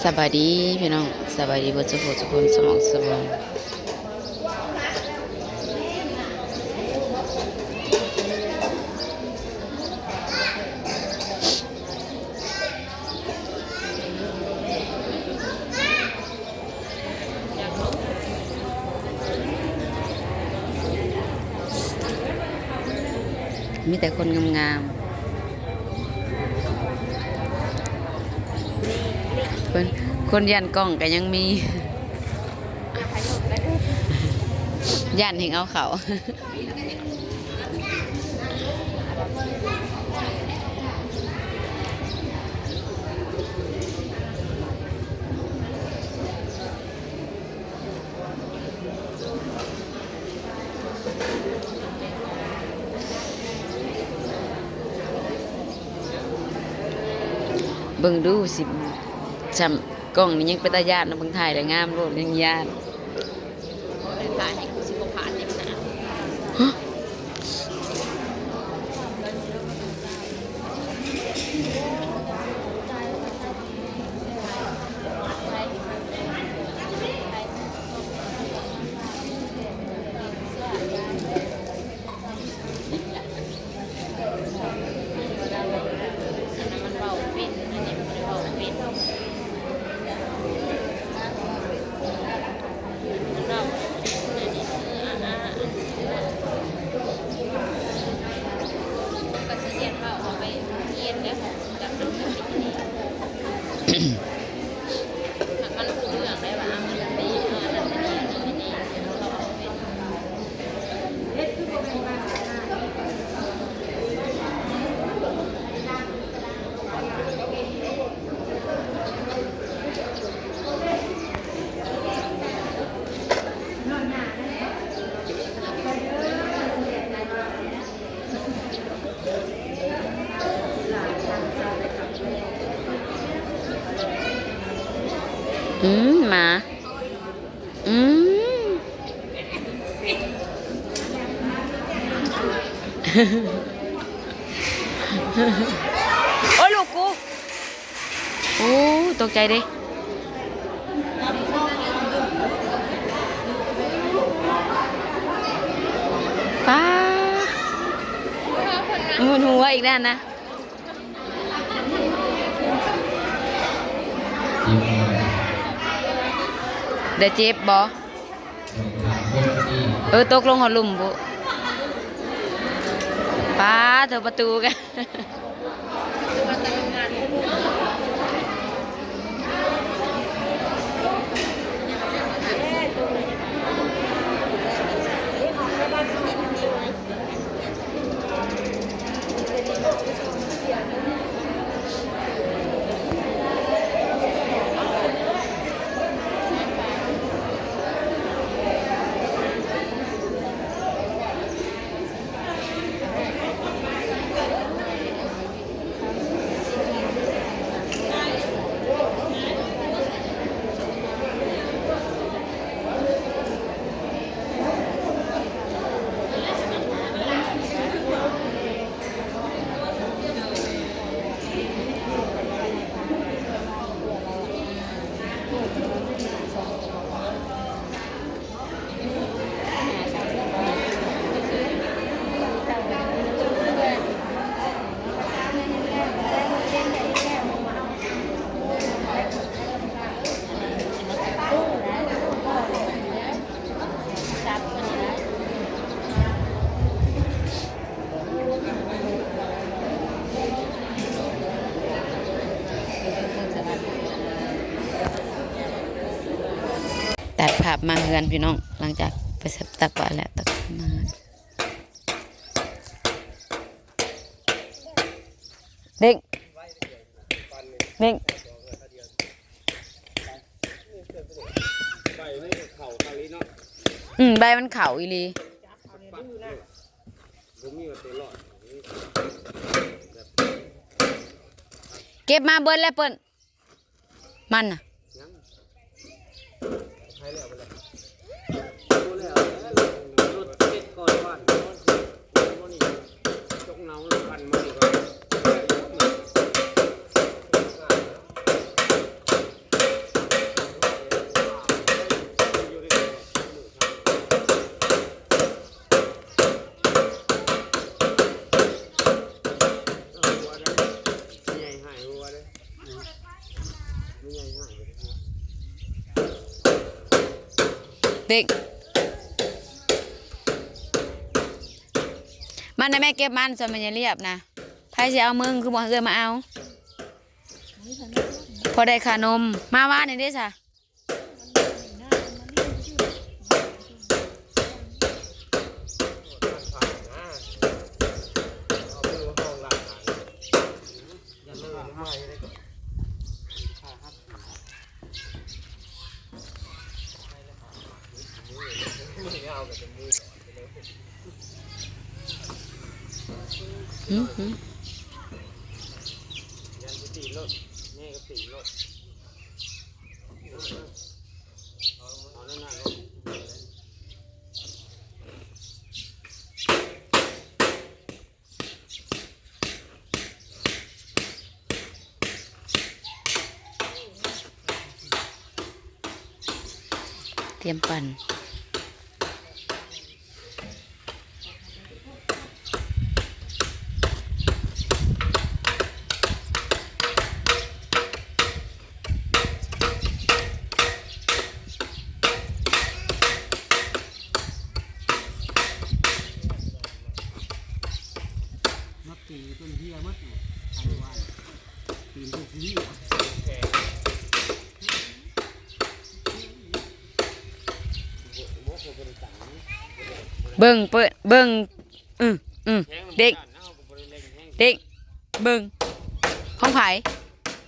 สบายดีพี่น้องสบายดีบ่ทุกคนทุกคนสมองสมองมีแต่คนงามๆคนยันกล้องก็ยังมียันเห็นเอาเขาเบิ่งดูสิจำกล้องนี่ยังเป็นตาญาตินะเบิ่งถ่ายแล้วงามโลดยังญาติถ่ายให้กูสิบ่ผ่านนี่นะมาโอ้ลูกกูโอ้ตกใจดิป้ามุนหัวอีกด้านนะเดี๋ยวเจ็บบ่ตกลงหัวลุ่มบุป้าเถอะประตูกันตัดภาพมาเฮือนพี่น้องหลังจากไปสับตักบาตรแล้วตักมาเด้งเด้งใบมันเข่าอีลีเก็บมาเบิ้ลแล้วเปิ้นมันน่ะ มันนะแม่เก็บมันจะมันจะเรียบนะไพ่จะเอามึงคือบอกเกินมาเอาพอได้ขานมมาว่าในนี้จ้ะเตรียมปั่นตีต้นเบี้ยมัดอันวันตีนต้นนี้เบิ่งเปิดเบิ่งเด็กเด็กเบิ่งห้องไผ่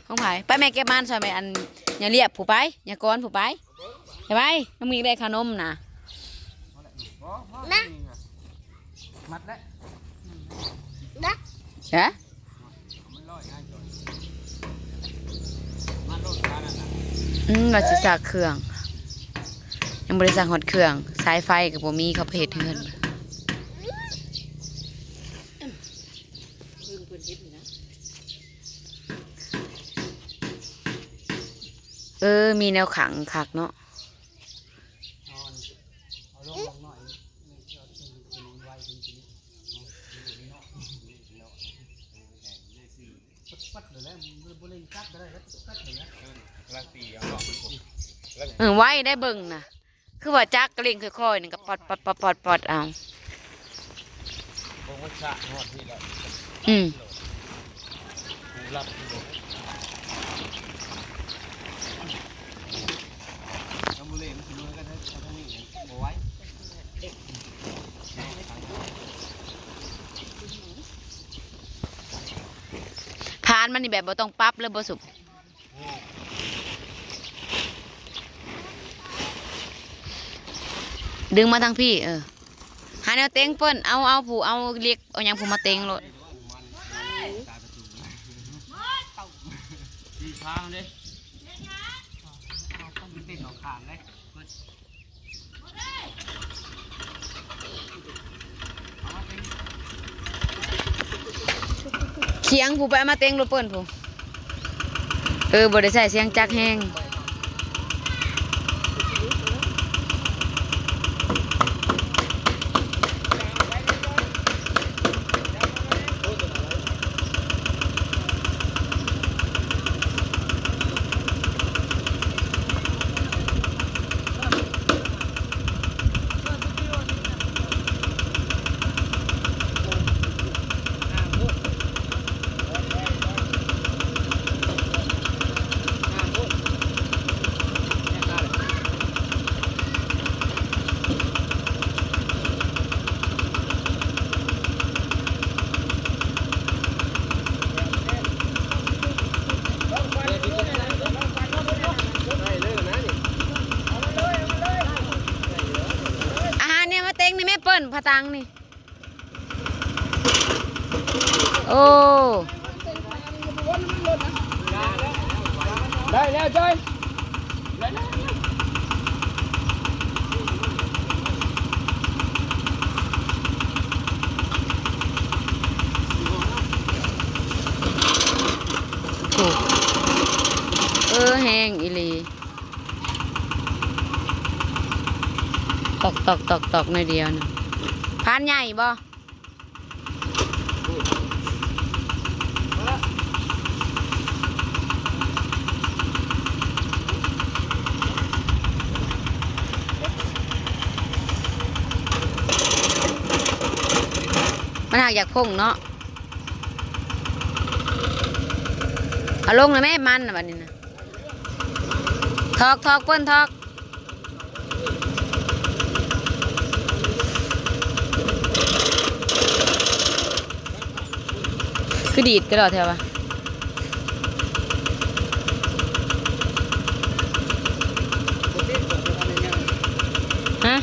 ห้องไผ่ไปแม่เก็บมันซอยแม่อันอย่าเรียบผู้ไปอย่าก้อนผู้ไปไปไปน้องมีได้ขนมนะมัดแล้วฮะเราจะสักเครื่องยังบริษัทหดเครื่องสายไฟกับบ่มีเขาเพจเงินมีแนวขังคักเนาะไว้ได้เบิ่งนะคือว่าจักกระเล่งค่อยๆนี่ก็ปอดเอาพานมันนี่แบบบ่ต้องปรับเลยบ่สุกดึงมาทางพี่หาแนวเต็งเปิ้นเอาผู้เอาเรียกเอาอย่างผู้มาเต็งโลดเคียงผู้ไปมาเต็งโลดเปิ้นผู้บ่ได้ใส่เสียงจักแห้งเปิ้นพะตังนี่โอ้ได้แล้วจ้อยแห้งอีหลีตอกในเดียวนะพานใหญ่บ่มันหาก อยากพุ่งเนาะเอาลงเลยแม่มันนะบัดนี้นะทอกเปิ้นทอกคือดีดกระโดดเถอะวะฮะ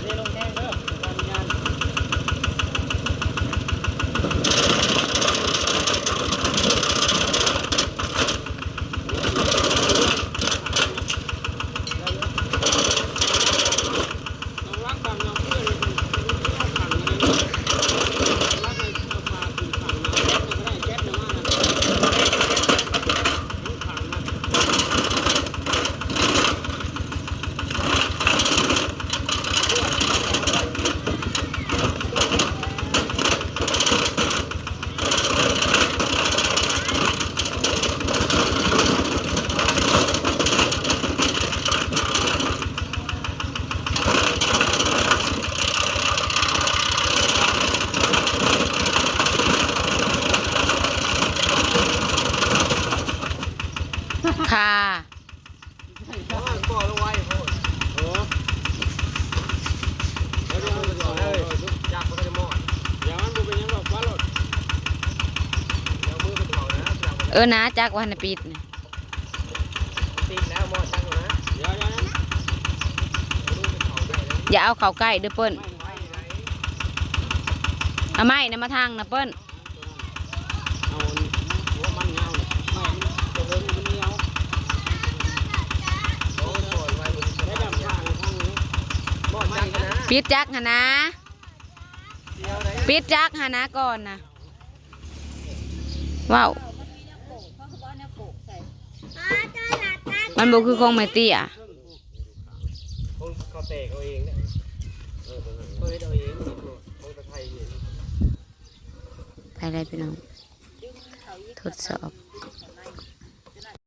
ค่ะนะจักวันในปิดเนี่ยอย่าเอาเข่าใกล้เด้อเปิ้ลเอาไม้นะมาทางนะเปิ้ลปิดจักหะนะปิดจักหะนะก่อนนะว้าวมันบอกคือของไม่เตี้ยไปได้พี่น้องทดสอบ